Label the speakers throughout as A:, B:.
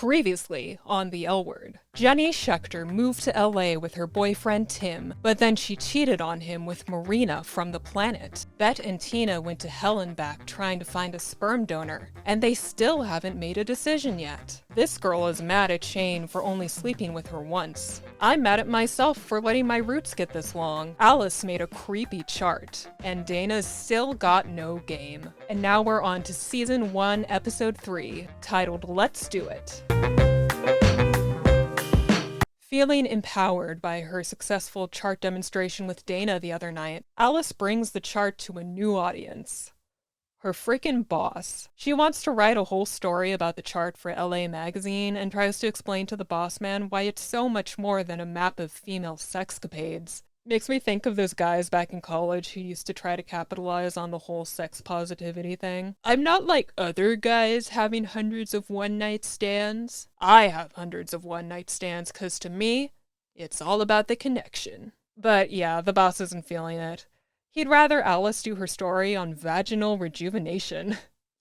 A: Previously on the L Word, Jenny Schechter moved to LA with her boyfriend Tim, but then she cheated on him with Marina from the planet. Bette and Tina went to hell and back trying to find a sperm donor, and they still haven't made a decision yet. This girl is mad at Shane for only sleeping with her once. I'm mad at myself for letting my roots get this long. Alice made a creepy chart, and Dana's still got no game. And now we're on to Season 1, Episode 3, titled Let's Do It. Feeling empowered by her successful chart demonstration with Dana the other night, Alice brings the chart to a new audience. Her freaking boss. She wants to write a whole story about the chart for LA Magazine and tries to explain to the boss man why it's so much more than a map of female sexcapades. Makes me think of those guys back in college who used to try to capitalize on the whole sex positivity thing. I'm not like other guys having hundreds of one-night stands. I have hundreds of one-night stands because to me, it's all about the connection. But yeah, the boss isn't feeling it. He'd rather Alice do her story on vaginal rejuvenation.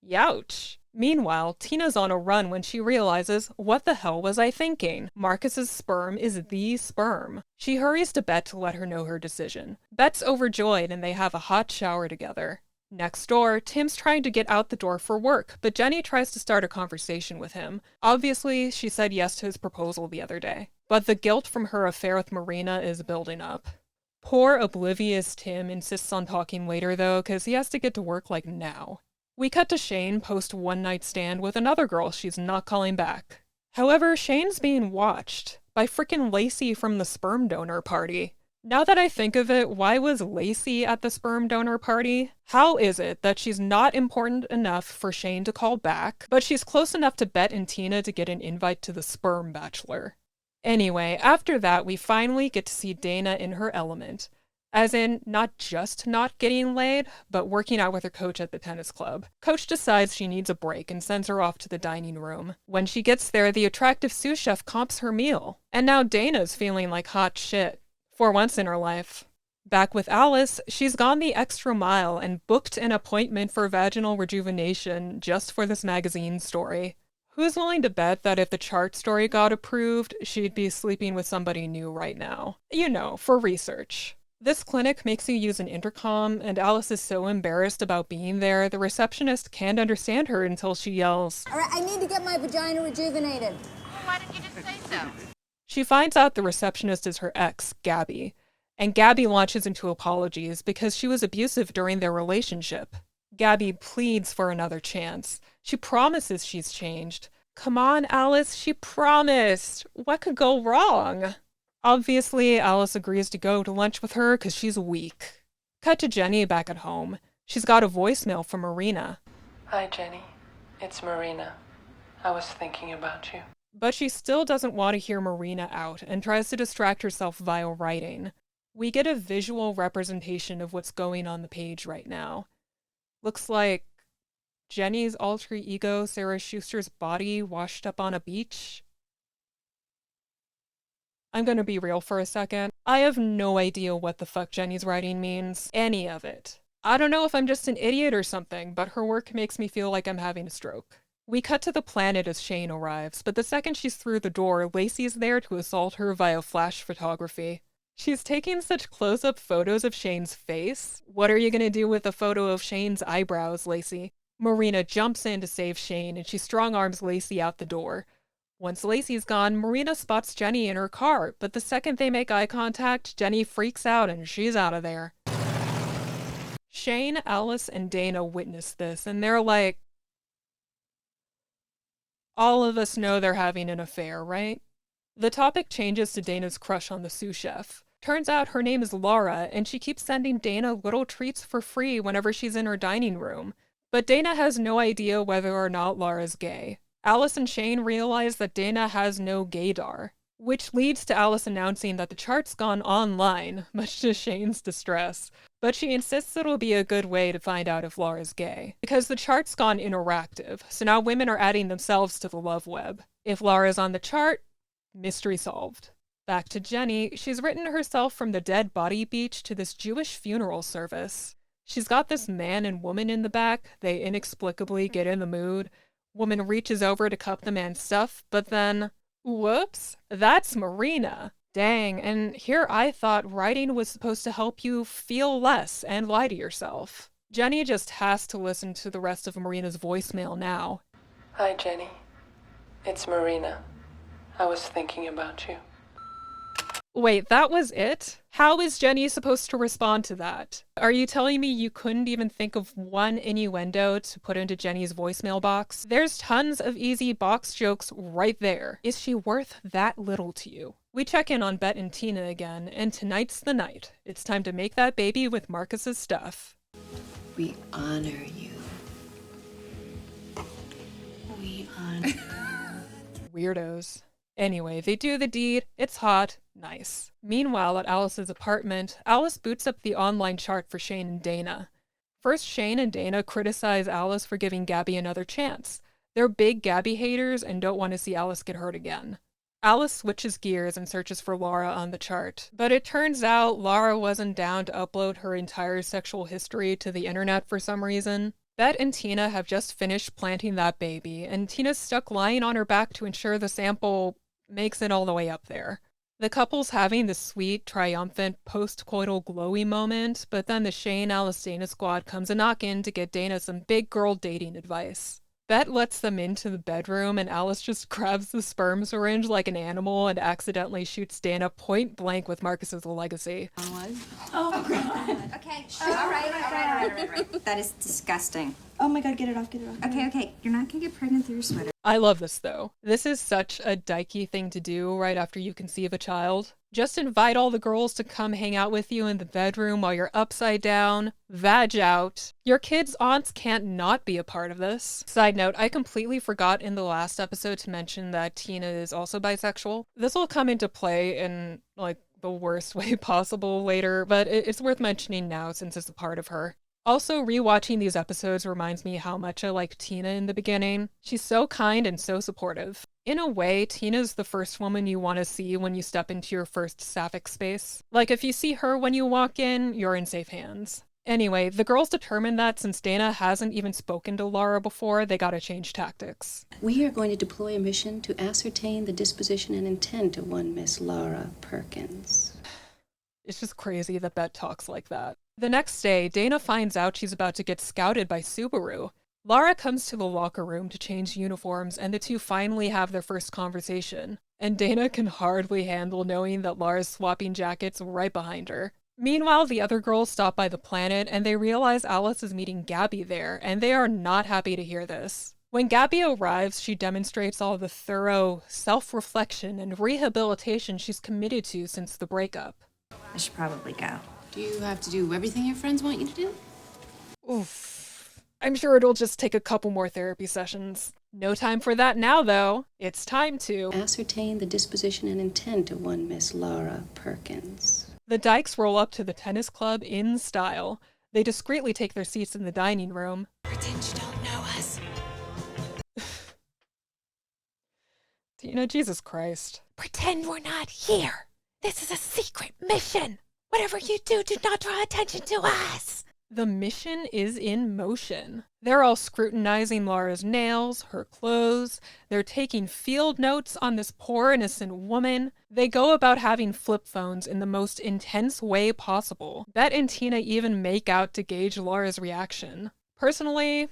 A: Youch. Meanwhile, Tina's on a run when she realizes, what the hell was I thinking? Marcus's sperm is the sperm. She hurries to Bette to let her know her decision. Bette's overjoyed and they have a hot shower together. Next door, Tim's trying to get out the door for work, but Jenny tries to start a conversation with him. Obviously, she said yes to his proposal the other day. But the guilt from her affair with Marina is building up. Poor oblivious Tim insists on talking later though, cause he has to get to work like now. We cut to Shane post one-night stand with another girl she's not calling back. However, Shane's being watched by frickin' Lacey from the sperm donor party. Now that I think of it, why was Lacey at the sperm donor party? How is it that she's not important enough for Shane to call back, but she's close enough to Bette and Tina to get an invite to the sperm bachelor? Anyway, after that, we finally get to see Dana in her element. As in, not just not getting laid, but working out with her coach at the tennis club. Coach decides she needs a break and sends her off to the dining room. When she gets there, the attractive sous chef comps her meal. And now Dana's feeling like hot shit. For once in her life. Back with Alice, she's gone the extra mile and booked an appointment for vaginal rejuvenation just for this magazine story. Who's willing to bet that if the chart story got approved, she'd be sleeping with somebody new right now? You know, for research. This clinic makes you use an intercom, and Alice is so embarrassed about being there, the receptionist can't understand her until she yells,
B: "All right, I need to get my vagina rejuvenated."
C: Well, why didn't you just say so?
A: She finds out the receptionist is her ex, Gabby, and Gabby launches into apologies because she was abusive during their relationship. Gabby pleads for another chance. She promises she's changed. Come on, Alice, she promised. What could go wrong? Obviously, Alice agrees to go to lunch with her because she's weak. Cut to Jenny back at home. She's got a voicemail from Marina.
D: Hi, Jenny. It's Marina. I was thinking about you.
A: But she still doesn't want to hear Marina out and tries to distract herself via writing. We get a visual representation of what's going on the page right now. Looks like Jenny's alter ego, Sarah Schuster's body, washed up on a beach. I'm gonna be real for a second. I have no idea what the fuck Jenny's writing means. Any of it. I don't know if I'm just an idiot or something, but her work makes me feel like I'm having a stroke. We cut to the planet as Shane arrives, but the second she's through the door, Lacey's there to assault her via flash photography. She's taking such close-up photos of Shane's face. What are you gonna do with a photo of Shane's eyebrows, Lacey? Marina jumps in to save Shane, and she strong-arms Lacey out the door. Once Lacey's gone, Marina spots Jenny in her car, but the second they make eye contact, Jenny freaks out and she's out of there. Shane, Alice, and Dana witness this, and they're like, all of us know they're having an affair, right? The topic changes to Dana's crush on the sous chef. Turns out her name is Lara, and she keeps sending Dana little treats for free whenever she's in her dining room. But Dana has no idea whether or not Lara's gay. Alice and Shane realize that Dana has no gaydar, which leads to Alice announcing that the chart's gone online, much to Shane's distress. But she insists it'll be a good way to find out if Lara's gay, because the chart's gone interactive, so now women are adding themselves to the love web. If Lara's on the chart, mystery solved. Back to Jenny, she's written herself from the dead body beach to this Jewish funeral service. She's got this man and woman in the back, they inexplicably get in the mood. Woman reaches over to cup the man's stuff, but then, whoops, that's Marina. Dang, and here I thought writing was supposed to help you feel less and lie to yourself. Jenny just has to listen to the rest of Marina's voicemail now.
D: Hi, Jenny. It's Marina. I was thinking about you.
A: Wait, that was it? How is Jenny supposed to respond to that? Are you telling me you couldn't even think of one innuendo to put into Jenny's voicemail box? There's tons of easy box jokes right there. Is she worth that little to you? We check in on Bette and Tina again, and tonight's the night. It's time to make that baby with Marcus's stuff.
E: We honor you. We honor you.
A: Weirdos. Anyway, they do the deed, it's hot, nice. Meanwhile, at Alice's apartment, Alice boots up the online chart for Shane and Dana. First, Shane and Dana criticize Alice for giving Gabby another chance. They're big Gabby haters and don't want to see Alice get hurt again. Alice switches gears and searches for Lara on the chart, but it turns out Lara wasn't down to upload her entire sexual history to the internet for some reason. Bette and Tina have just finished planting that baby, and Tina's stuck lying on her back to ensure the sample makes it all the way up there. The couple's having this sweet, triumphant, post-coital glowy moment, but then the Shane Alice Dana squad comes a knock-in to get Dana some big girl dating advice. Bette lets them into the bedroom, and Alice just grabs the sperm syringe like an animal and accidentally shoots Dana point blank with Marcus's legacy.
E: Oh, God.
B: Okay, all right.
F: That is disgusting.
E: Oh my God, get it off.
F: Okay. You're not gonna get pregnant through your sweater.
A: I love this, though. This is such a dykey thing to do right after you conceive a child. Just invite all the girls to come hang out with you in the bedroom while you're upside down, vag out. Your kids' aunts can't not be a part of this. Side note, I completely forgot in the last episode to mention that Tina is also bisexual. This will come into play in, the worst way possible later, but it's worth mentioning now since it's a part of her. Also, rewatching these episodes reminds me how much I liked Tina in the beginning. She's so kind and so supportive. In a way, Tina's the first woman you want to see when you step into your first sapphic space. If you see her when you walk in, you're in safe hands. Anyway, the girls determined that since Dana hasn't even spoken to Lara before, they gotta change tactics.
E: We are going to deploy a mission to ascertain the disposition and intent of one Miss Lara Perkins.
A: It's just crazy that Bette talks like that. The next day, Dana finds out she's about to get scouted by Subaru. Lara comes to the locker room to change uniforms, and the two finally have their first conversation. And Dana can hardly handle knowing that Lara's swapping jackets right behind her. Meanwhile, the other girls stop by the planet, and they realize Alice is meeting Gabby there, and they are not happy to hear this. When Gabby arrives, she demonstrates all the thorough self-reflection and rehabilitation she's committed to since the breakup.
F: I should probably go.
E: Do you have to do everything your friends want you to do?
A: Oof. I'm sure it'll just take a couple more therapy sessions. No time for that now, though. It's time to
E: Ascertain the disposition and intent of one Miss Lara Perkins.
A: The Dykes roll up to the tennis club in style. They discreetly take their seats in the dining room.
E: Pretend you don't know us.
A: Tina, Jesus Christ.
G: Pretend we're not here. This is a secret mission. Whatever you do, do not draw attention to us.
A: The mission is in motion. They're all scrutinizing Lara's nails, her clothes. They're taking field notes on this poor innocent woman. They go about having flip phones in the most intense way possible. Bette and Tina even make out to gauge Lara's reaction. Personally,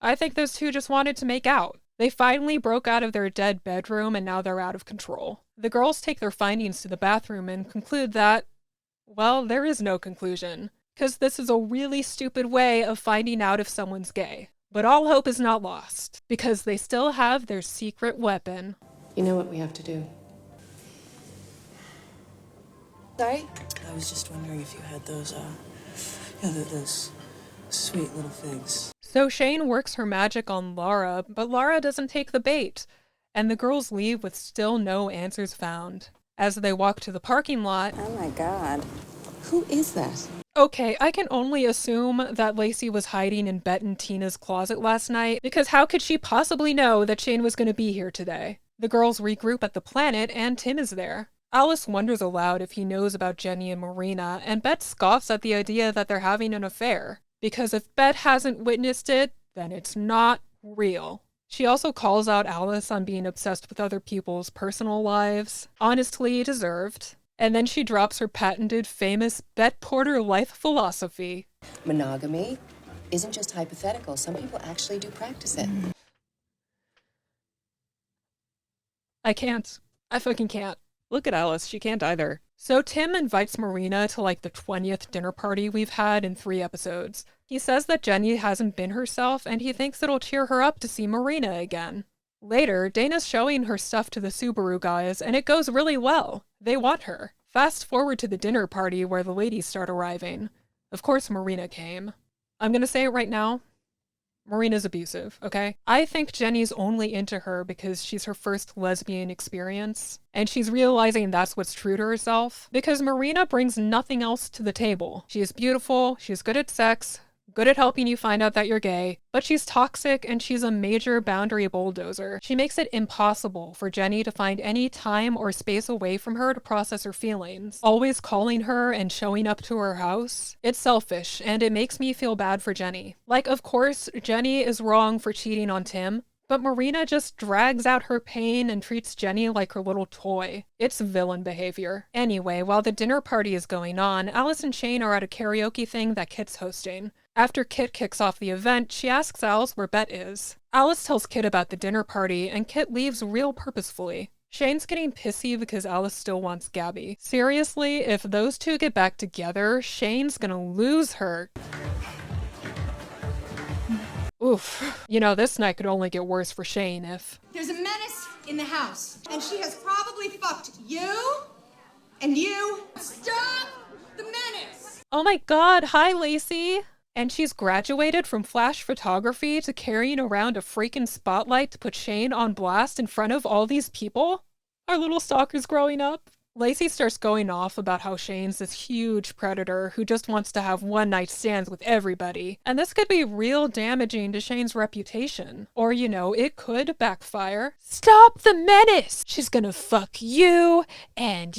A: I think those two just wanted to make out. They finally broke out of their dead bedroom and now they're out of control. The girls take their findings to the bathroom and conclude that, well, there is no conclusion. Because this is a really stupid way of finding out if someone's gay. But all hope is not lost, because they still have their secret weapon.
E: You know what we have to do.
H: Sorry? I was just wondering if you had those, those sweet little figs.
A: So Shane works her magic on Lara, but Lara doesn't take the bait, and the girls leave with still no answers found. As they walk to the parking lot...
F: Oh my God.
E: Who is that?
A: Okay, I can only assume that Lacey was hiding in Bette and Tina's closet last night, because how could she possibly know that Shane was going to be here today? The girls regroup at the planet, and Tim is there. Alice wonders aloud if he knows about Jenny and Marina, and Bette scoffs at the idea that they're having an affair. Because if Bette hasn't witnessed it, then it's not real. She also calls out Alice on being obsessed with other people's personal lives. Honestly, deserved. And then she drops her patented, famous Bette Porter life philosophy.
E: Monogamy isn't just hypothetical. Some people actually do practice it.
A: I can't. I fucking can't. Look at Alice, she can't either. So Tim invites Marina to like the 20th dinner party we've had in 3 episodes. He says that Jenny hasn't been herself and he thinks it'll cheer her up to see Marina again. Later, Dana's showing her stuff to the Subaru guys and it goes really well. They want her. Fast forward to the dinner party where the ladies start arriving. Of course Marina came. I'm gonna say it right now. Marina's abusive, okay? I think Jenny's only into her because she's her first lesbian experience, and she's realizing that's what's true to herself, because Marina brings nothing else to the table. She is beautiful, she's good at sex, good at helping you find out that you're gay, but she's toxic and she's a major boundary bulldozer. She makes it impossible for Jenny to find any time or space away from her to process her feelings. Always calling her and showing up to her house. It's selfish, and it makes me feel bad for Jenny. Like, of course, Jenny is wrong for cheating on Tim, but Marina just drags out her pain and treats Jenny like her little toy. It's villain behavior. Anyway, while the dinner party is going on, Alice and Shane are at a karaoke thing that Kit's hosting. After Kit kicks off the event, she asks Alice where Bette is. Alice tells Kit about the dinner party, and Kit leaves real purposefully. Shane's getting pissy because Alice still wants Gabby. Seriously, if those two get back together, Shane's gonna lose her. Oof. You know, this night could only get worse for Shane if...
B: There's a menace in the house, and she has probably fucked you and you. Stop the menace!
A: Oh my god, hi Lacey! And she's graduated from flash photography to carrying around a freaking spotlight to put Shane on blast in front of all these people? Our little stalker's growing up. Lacey starts going off about how Shane's this huge predator who just wants to have one-night stands with everybody. And this could be real damaging to Shane's reputation. Or, you know, it could backfire. Stop the menace! She's gonna fuck you, and...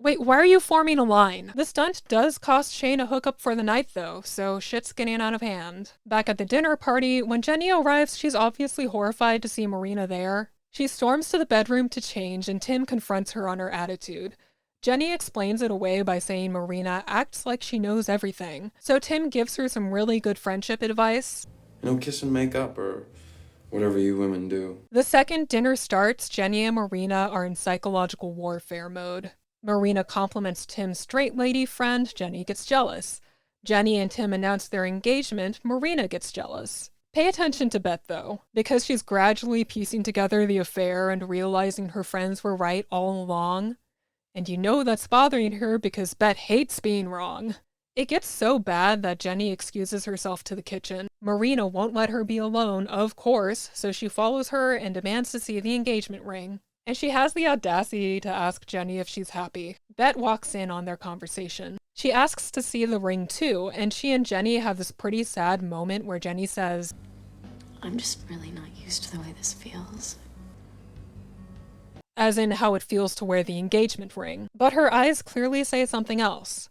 A: Wait, why are you forming a line? The stunt does cost Shane a hookup for the night though, so shit's getting out of hand. Back at the dinner party, when Jenny arrives, she's obviously horrified to see Marina there. She storms to the bedroom to change and Tim confronts her on her attitude. Jenny explains it away by saying Marina acts like she knows everything, so Tim gives her some really good friendship advice.
I: No kiss and make up or whatever you women do.
A: The second dinner starts, Jenny and Marina are in psychological warfare mode. Marina compliments Tim's straight lady friend, Jenny gets jealous. Jenny and Tim announce their engagement, Marina gets jealous. Pay attention to Bette though, because she's gradually piecing together the affair and realizing her friends were right all along. And you know that's bothering her because Bette hates being wrong. It gets so bad that Jenny excuses herself to the kitchen. Marina won't let her be alone, of course, so she follows her and demands to see the engagement ring. And she has the audacity to ask Jenny if she's happy. Bette walks in on their conversation. She asks to see the ring too, and she and Jenny have this pretty sad moment where Jenny says,
E: I'm just really not used to the way this feels.
A: As in how it feels to wear the engagement ring. But her eyes clearly say something else.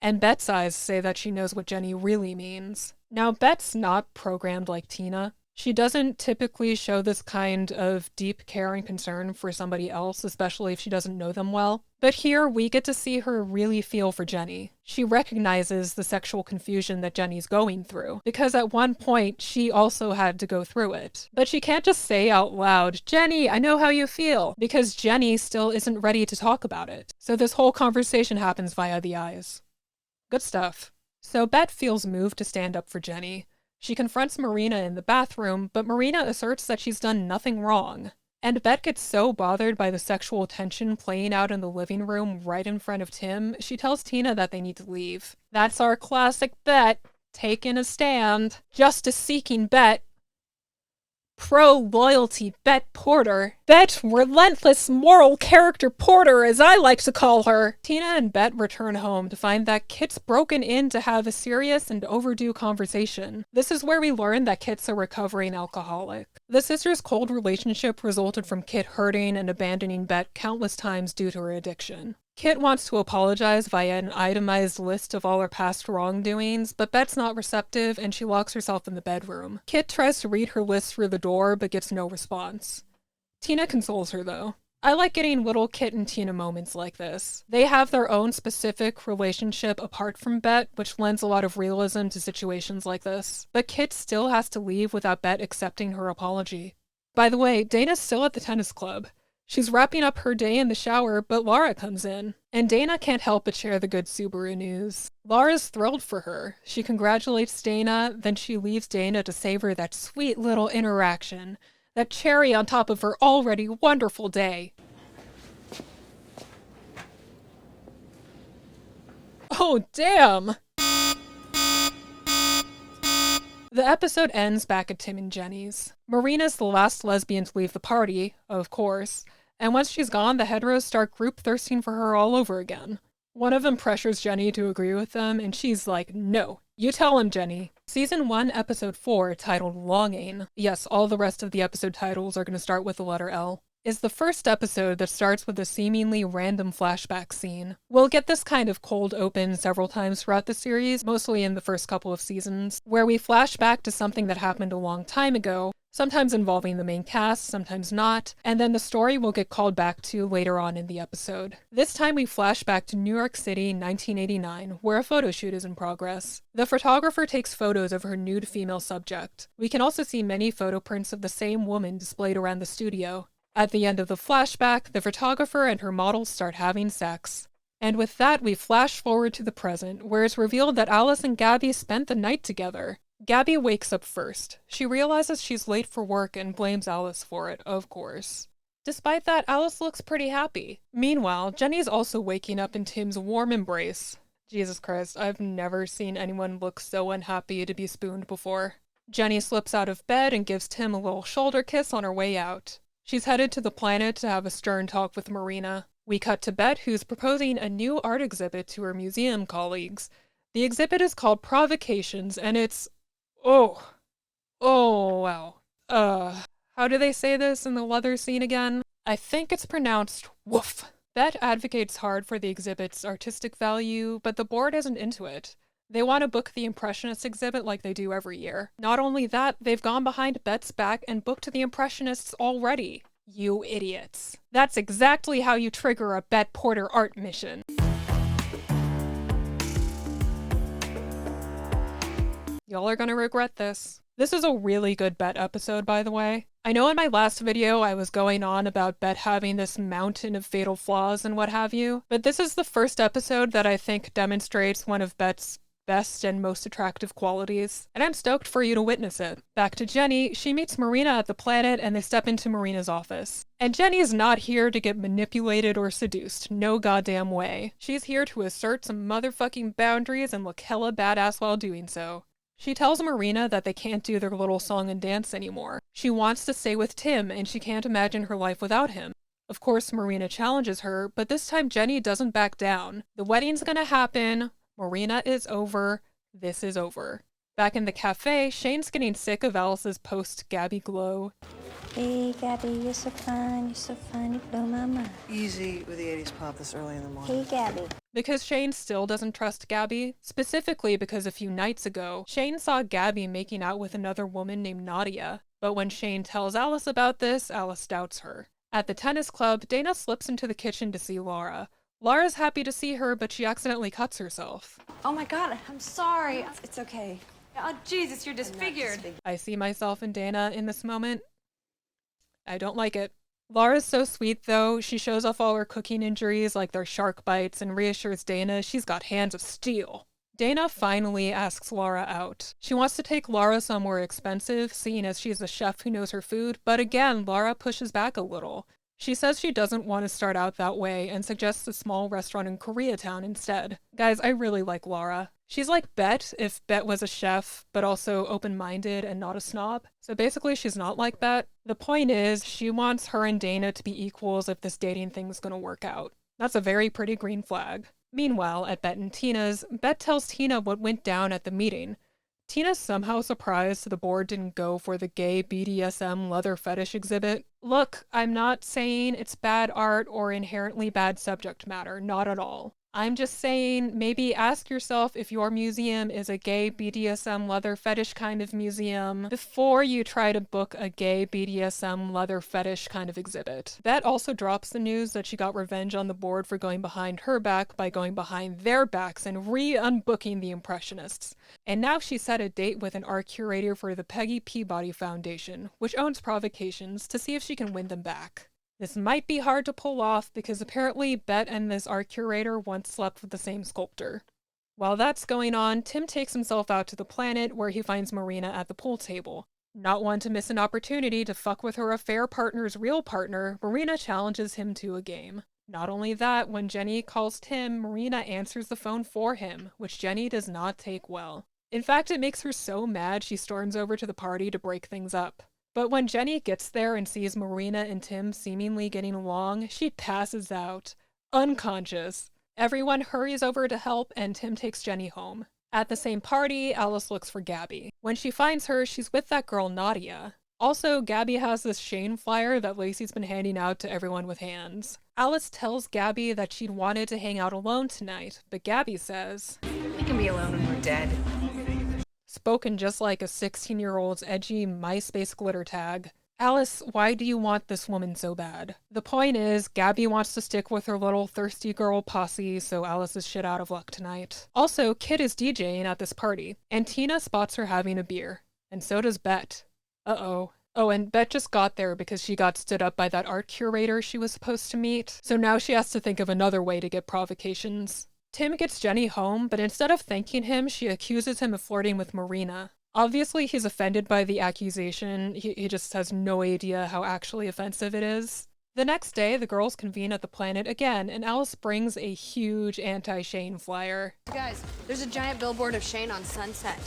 A: And Bette's eyes say that she knows what Jenny really means. Now, Bette's not programmed like Tina. She doesn't typically show this kind of deep care and concern for somebody else, especially if she doesn't know them well. But here, we get to see her really feel for Jenny. She recognizes the sexual confusion that Jenny's going through, because at one point, she also had to go through it. But she can't just say out loud, Jenny, I know how you feel, because Jenny still isn't ready to talk about it. So this whole conversation happens via the eyes. Good stuff. So Bette feels moved to stand up for Jenny. She confronts Marina in the bathroom, but Marina asserts that she's done nothing wrong. And Bette gets so bothered by the sexual tension playing out in the living room right in front of Tim, she tells Tina that they need to leave. That's our classic Bette, taking a stand. Justice-seeking Bette. Pro-loyalty Bette Porter. Bette Relentless Moral Character Porter, as I like to call her. Tina and Bette return home to find that Kit's broken in to have a serious and overdue conversation. This is where we learn that Kit's a recovering alcoholic. The sisters' cold relationship resulted from Kit hurting and abandoning Bette countless times due to her addiction. Kit wants to apologize via an itemized list of all her past wrongdoings, but Bette's not receptive and she locks herself in the bedroom. Kit tries to read her list through the door but gets no response. Tina consoles her though. I like getting little Kit and Tina moments like this. They have their own specific relationship apart from Bette, which lends a lot of realism to situations like this. But Kit still has to leave without Bette accepting her apology. By the way, Dana's still at the tennis club. She's wrapping up her day in the shower, but Lara comes in. And Dana can't help but share the good Subaru news. Lara's thrilled for her. She congratulates Dana, then she leaves Dana to savor that sweet little interaction. That cherry on top of her already wonderful day. Oh, damn! The episode ends back at Tim and Jenny's. Marina's the last lesbian to leave the party, of course, and once she's gone, the heteros start group thirsting for her all over again. One of them pressures Jenny to agree with them, and she's like, no. You tell him, Jenny. Season 1, Episode 4, titled Longing, yes, all the rest of the episode titles are going to start with the letter L, is the first episode that starts with a seemingly random flashback scene. We'll get this kind of cold open several times throughout the series, mostly in the first couple of seasons, where we flash back to something that happened a long time ago, sometimes involving the main cast, sometimes not, and then the story will get called back to later on in the episode. This time we flash back to New York City, 1989, where a photo shoot is in progress. The photographer takes photos of her nude female subject. We can also see many photo prints of the same woman displayed around the studio. At the end of the flashback, the photographer and her model start having sex. And with that, we flash forward to the present, where it's revealed that Alice and Gabby spent the night together. Gabby wakes up first. She realizes she's late for work and blames Alice for it, of course. Despite that, Alice looks pretty happy. Meanwhile, Jenny's also waking up in Tim's warm embrace. Jesus Christ, I've never seen anyone look so unhappy to be spooned before. Jenny slips out of bed and gives Tim a little shoulder kiss on her way out. She's headed to the planet to have a stern talk with Marina. We cut to Bette, who's proposing a new art exhibit to her museum colleagues. The exhibit is called Provocations, and it's... Oh, wow. How do they say this in the leather scene again? I think it's pronounced woof. Bette advocates hard for the exhibit's artistic value, but the board isn't into it. They want to book the Impressionist exhibit like they do every year. Not only that, they've gone behind Bette's back and booked the Impressionists already. You idiots. That's exactly how you trigger a Bette Porter art mission. Y'all are gonna regret this. This is a really good Bette episode, by the way. I know in my last video I was going on about Bette having this mountain of fatal flaws and what have you, but this is the first episode that I think demonstrates one of Bette's best and most attractive qualities, and I'm stoked for you to witness it. Back to Jenny, she meets Marina at the planet and they step into Marina's office. And Jenny's not here to get manipulated or seduced, no goddamn way. She's here to assert some motherfucking boundaries and look hella badass while doing so. She tells Marina that they can't do their little song and dance anymore. She wants to stay with Tim and she can't imagine her life without him. Of course, Marina challenges her, but this time Jenny doesn't back down. The wedding's gonna happen. Marina is over. This is over. Back in the cafe, Shane's getting sick of Alice's post-Gabby glow.
F: Hey, Gabby, you're so fun, you blow my mind.
H: Easy with the 80s pop this early in the morning.
F: Hey, Gabby.
A: Because Shane still doesn't trust Gabby, specifically because a few nights ago, Shane saw Gabby making out with another woman named Nadia. But when Shane tells Alice about this, Alice doubts her. At the tennis club, Dana slips into the kitchen to see Lara. Lara's happy to see her, but she accidentally cuts herself.
J: Oh my god, I'm sorry.
F: It's okay.
J: Oh Jesus, you're disfigured.
A: I see myself in Dana in this moment. I don't like it. Lara's so sweet though. She shows off all her cooking injuries like their shark bites and reassures Dana she's got hands of steel. Dana finally asks Lara out. She wants to take Lara somewhere expensive, seeing as she's a chef who knows her food, but again, Lara pushes back a little. She says she doesn't want to start out that way and suggests a small restaurant in Koreatown instead. Guys, I really like Lara. She's like Bette if Bette was a chef, but also open-minded and not a snob. So basically she's not like Bette. The point is, she wants her and Dana to be equals if this dating thing's gonna work out. That's a very pretty green flag. Meanwhile, at Bette and Tina's, Bette tells Tina what went down at the meeting. Tina's somehow surprised the board didn't go for the gay BDSM leather fetish exhibit. Look, I'm not saying it's bad art or inherently bad subject matter, not at all. I'm just saying maybe ask yourself if your museum is a gay BDSM leather fetish kind of museum before you try to book a gay BDSM leather fetish kind of exhibit. Bette also drops the news that she got revenge on the board for going behind her back by going behind their backs and re-unbooking the Impressionists. And now she set a date with an art curator for the Peggy Peabody Foundation, which owns Provocations, to see if she can win them back. This might be hard to pull off because apparently Bette and this art curator once slept with the same sculptor. While that's going on, Tim takes himself out to the planet where he finds Marina at the pool table. Not one to miss an opportunity to fuck with her affair partner's real partner, Marina challenges him to a game. Not only that, when Jenny calls Tim, Marina answers the phone for him, which Jenny does not take well. In fact, it makes her so mad she storms over to the party to break things up. But when Jenny gets there and sees Marina and Tim seemingly getting along, she passes out, unconscious. Everyone hurries over to help and Tim takes Jenny home. At the same party, Alice looks for Gabby. When she finds her, she's with that girl Nadia. Also, Gabby has this Shane flyer that Lacey's been handing out to everyone with hands. Alice tells Gabby that she'd wanted to hang out alone tonight, but Gabby says,
J: We can be alone when we're dead.
A: Spoken just like a 16-year-old's edgy MySpace glitter tag. Alice, why do you want this woman so bad? The point is, Gabby wants to stick with her little thirsty girl posse, so Alice is shit out of luck tonight. Also, Kid is DJing at this party, and Tina spots her having a beer. And so does Bette. Uh-oh. Oh, and Bette just got there because she got stood up by that art curator she was supposed to meet, so now she has to think of another way to get provocations. Tim gets Jenny home, but instead of thanking him, she accuses him of flirting with Marina. Obviously, he's offended by the accusation. He just has no idea how actually offensive it is. The next day, the girls convene at the planet again, and Alice brings a huge anti-Shane flyer.
J: Guys, there's a giant billboard of Shane on Sunset.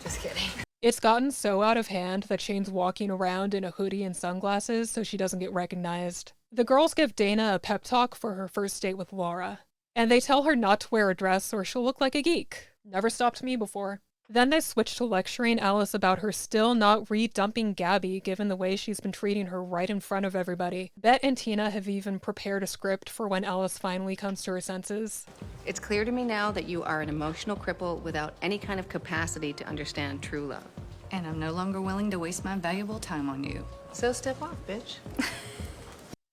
J: Just kidding.
A: It's gotten so out of hand that Shane's walking around in a hoodie and sunglasses so she doesn't get recognized. The girls give Dana a pep talk for her first date with Lara. And they tell her not to wear a dress or she'll look like a geek. Never stopped me before. Then they switch to lecturing Alice about her still not re-dumping Gabby given the way she's been treating her right in front of everybody. Bette and Tina have even prepared a script for when Alice finally comes to her senses.
E: It's clear to me now that you are an emotional cripple without any kind of capacity to understand true love.
J: And I'm no longer willing to waste my valuable time on you.
E: So step off, bitch.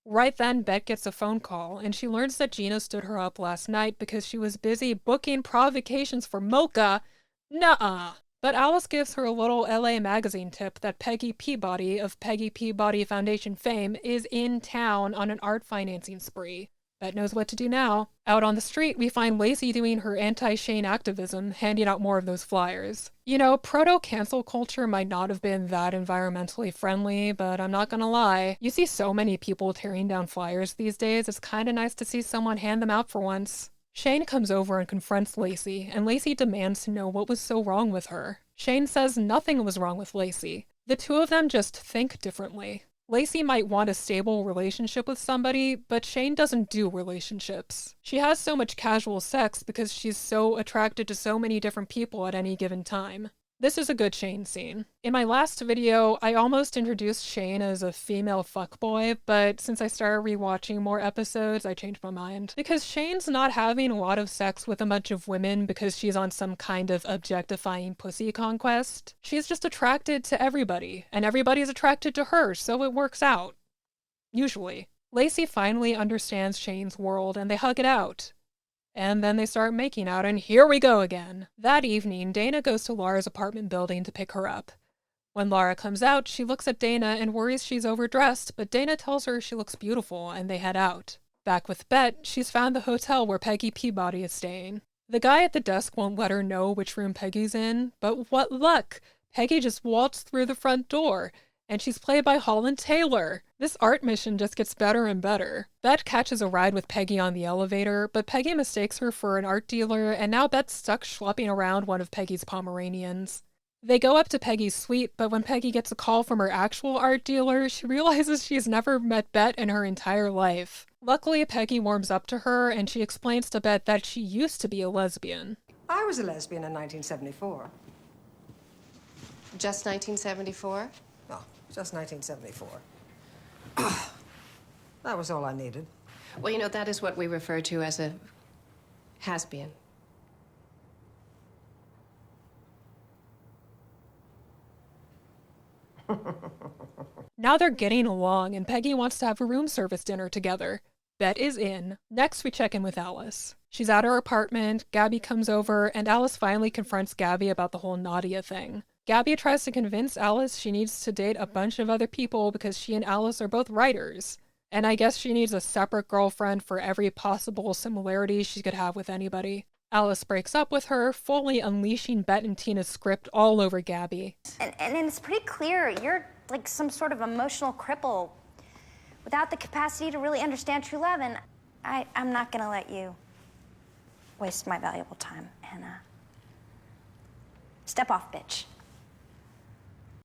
A: Right then, Bette gets a phone call, and she learns that Gina stood her up last night because she was busy booking provocations for Mocha. Nuh-uh. But Alice gives her a little LA magazine tip that Peggy Peabody of Peggy Peabody Foundation fame is in town on an art financing spree. Bette knows what to do now. Out on the street, we find Lacey doing her anti-Shane activism, handing out more of those flyers. You know, proto-cancel culture might not have been that environmentally friendly, but I'm not gonna lie. You see so many people tearing down flyers these days, it's kinda nice to see someone hand them out for once. Shane comes over and confronts Lacey, and Lacey demands to know what was so wrong with her. Shane says nothing was wrong with Lacey. The two of them just think differently. Lacey might want a stable relationship with somebody, but Shane doesn't do relationships. She has so much casual sex because she's so attracted to so many different people at any given time. This is a good Shane scene. In my last video, I almost introduced Shane as a female fuckboy, but since I started rewatching more episodes, I changed my mind. Because Shane's not having a lot of sex with a bunch of women because she's on some kind of objectifying pussy conquest. She's just attracted to everybody, and everybody's attracted to her, so it works out. Usually. Lacey finally understands Shane's world, and they hug it out. And then they start making out, and here we go again. That evening, Dana goes to Lara's apartment building to pick her up. When Lara comes out, she looks at Dana and worries she's overdressed, but Dana tells her she looks beautiful, and they head out. Back with Bette, she's found the hotel where Peggy Peabody is staying. The guy at the desk won't let her know which room Peggy's in, but what luck! Peggy just waltzed through the front door, and she's played by Holland Taylor. This art mission just gets better and better. Bette catches a ride with Peggy on the elevator, but Peggy mistakes her for an art dealer, and now Bette's stuck schlepping around one of Peggy's Pomeranians. They go up to Peggy's suite, but when Peggy gets a call from her actual art dealer, she realizes she's never met Bette in her entire life. Luckily, Peggy warms up to her, and she explains to Bette that she used to be a lesbian.
K: I was a lesbian in 1974.
J: Just 1974?
K: No, just 1974. That was all I needed.
J: Well, you know, that is what we refer to as a has-been.
A: Now they're getting along, and Peggy wants to have a room service dinner together. Bette is in. Next, we check in with Alice. She's at her apartment, Gabby comes over, and Alice finally confronts Gabby about the whole Nadia thing. Gabby tries to convince Alice she needs to date a bunch of other people because she and Alice are both writers. And I guess she needs a separate girlfriend for every possible similarity she could have with anybody. Alice breaks up with her, fully unleashing Bette and Tina's script all over Gabby.
F: And it's pretty clear you're like some sort of emotional cripple without the capacity to really understand true love, and I'm not gonna let you waste my valuable time, Hannah. Step off, bitch.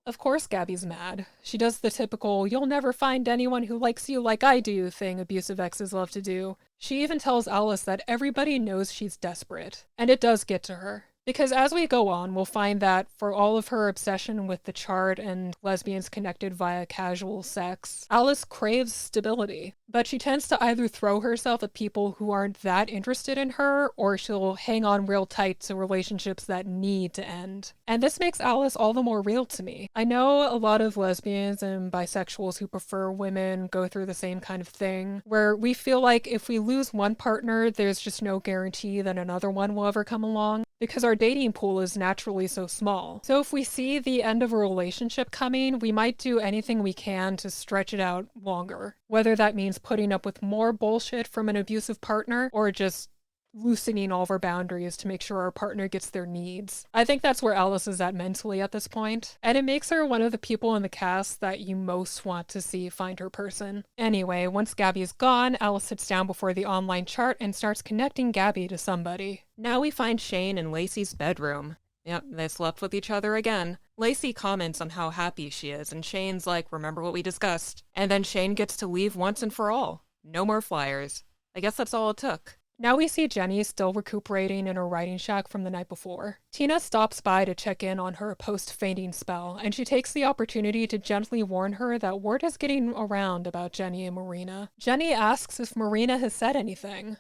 A: Of course Gabby's mad. She does the typical, you'll never find anyone who likes you like I do thing abusive exes love to do. She even tells Alice that everybody knows she's desperate. And it does get to her. Because as we go on, we'll find that for all of her obsession with the chart and lesbians connected via casual sex, Alice craves stability. But she tends to either throw herself at people who aren't that interested in her, or she'll hang on real tight to relationships that need to end. And this makes Alice all the more real to me. I know a lot of lesbians and bisexuals who prefer women go through the same kind of thing, where we feel like if we lose one partner, there's just no guarantee that another one will ever come along, because our dating pool is naturally so small. So if we see the end of a relationship coming, we might do anything we can to stretch it out longer. Whether that means putting up with more bullshit from an abusive partner, or just loosening all of our boundaries to make sure our partner gets their needs. I think that's where Alice is at mentally at this point, and it makes her one of the people in the cast that you most want to see find her person. Anyway, once Gabby's gone, Alice sits down before the online chart and starts connecting Gabby to somebody. Now we find Shane in Lacey's bedroom. Yep, they slept with each other again. Lacey comments on how happy she is, and Shane's like, remember what we discussed? And then Shane gets to leave once and for all. No more flyers. I guess that's all it took. Now we see Jenny still recuperating in her writing shack from the night before. Tina stops by to check in on her post-fainting spell, and she takes the opportunity to gently warn her that word is getting around about Jenny and Marina. Jenny asks if Marina has said anything.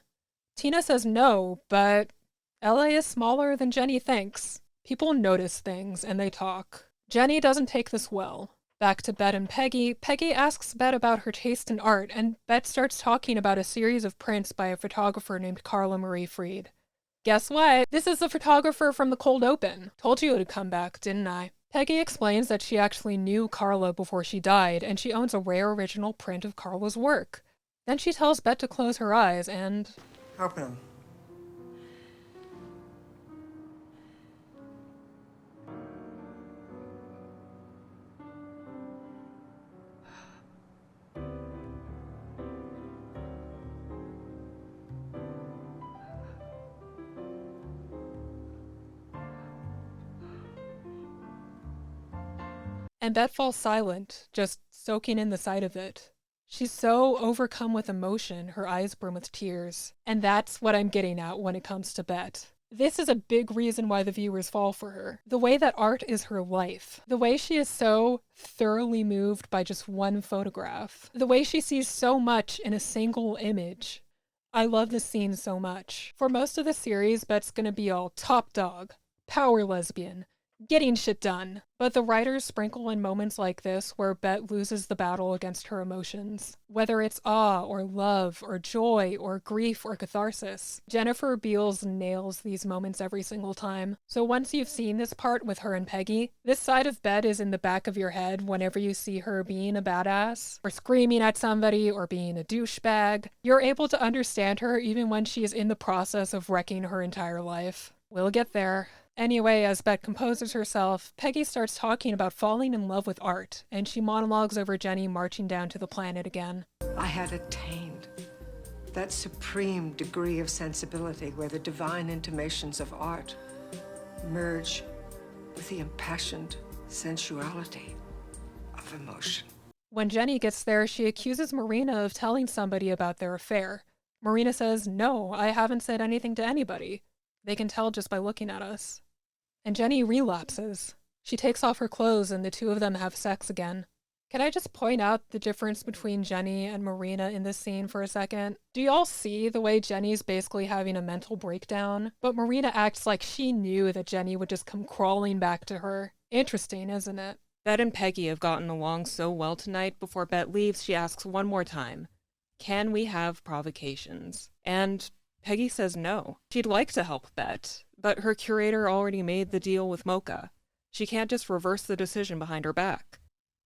A: Tina says no, but LA is smaller than Jenny thinks. People notice things, and they talk. Jenny doesn't take this well. Back to Bette and Peggy. Peggy asks Bette about her taste in art, and Bette starts talking about a series of prints by a photographer named Carla Marie Fried. Guess what? This is the photographer from the cold open. Told you it would come back, didn't I? Peggy explains that she actually knew Carla before she died, and she owns a rare original print of Carla's work. Then she tells Bette to close her eyes and...
K: Open them.
A: And Bette falls silent, just soaking in the sight of it. She's so overcome with emotion, her eyes brim with tears. And that's what I'm getting at when it comes to Bette. This is a big reason why the viewers fall for her. The way that art is her life. The way she is so thoroughly moved by just one photograph. The way she sees so much in a single image. I love this scene so much. For most of the series, Bette's gonna be all top dog, power lesbian, getting shit done. But the writers sprinkle in moments like this where Bette loses the battle against her emotions. Whether it's awe or love or joy or grief or catharsis. Jennifer Beals nails these moments every single time. So once you've seen this part with her and Peggy, this side of Bette is in the back of your head whenever you see her being a badass, or screaming at somebody, or being a douchebag. You're able to understand her even when she is in the process of wrecking her entire life. We'll get there. Anyway, as Bette composes herself, Peggy starts talking about falling in love with art, and she monologues over Jenny marching down to the planet again.
K: I had attained that supreme degree of sensibility where the divine intimations of art merge with the impassioned sensuality of emotion.
A: When Jenny gets there, she accuses Marina of telling somebody about their affair. Marina says, "No, I haven't said anything to anybody." They can tell just by looking at us. And Jenny relapses. She takes off her clothes and the two of them have sex again. Can I just point out the difference between Jenny and Marina in this scene for a second? Do y'all see the way Jenny's basically having a mental breakdown, but Marina acts like she knew that Jenny would just come crawling back to her? Interesting, isn't it? Bette and Peggy have gotten along so well tonight. Before Bette leaves, she asks one more time, can we have provocations? And Peggy says no. She'd like to help Bette, but her curator already made the deal with Mocha. She can't just reverse the decision behind her back.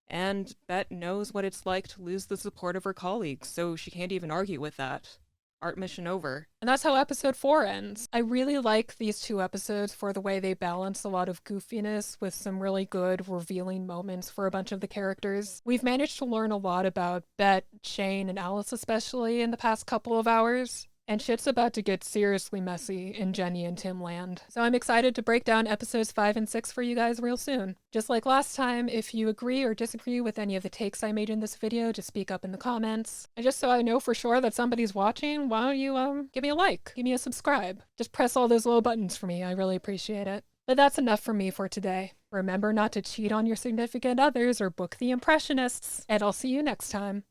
A: And Bette knows what it's like to lose the support of her colleagues, so she can't even argue with that. Art mission over. And that's how episode 4 ends. I really like these 2 episodes for the way they balance a lot of goofiness with some really good revealing moments for a bunch of the characters. We've managed to learn a lot about Bette, Shane, and Alice especially in the past couple of hours. And shit's about to get seriously messy in Jenny and Tim land. So I'm excited to break down episodes 5 and 6 for you guys real soon. Just like last time, if you agree or disagree with any of the takes I made in this video, just speak up in the comments. And just so I know for sure that somebody's watching, why don't you give me a like, give me a subscribe. Just press all those little buttons for me, I really appreciate it. But that's enough for me for today. Remember not to cheat on your significant others or book the Impressionists, and I'll see you next time.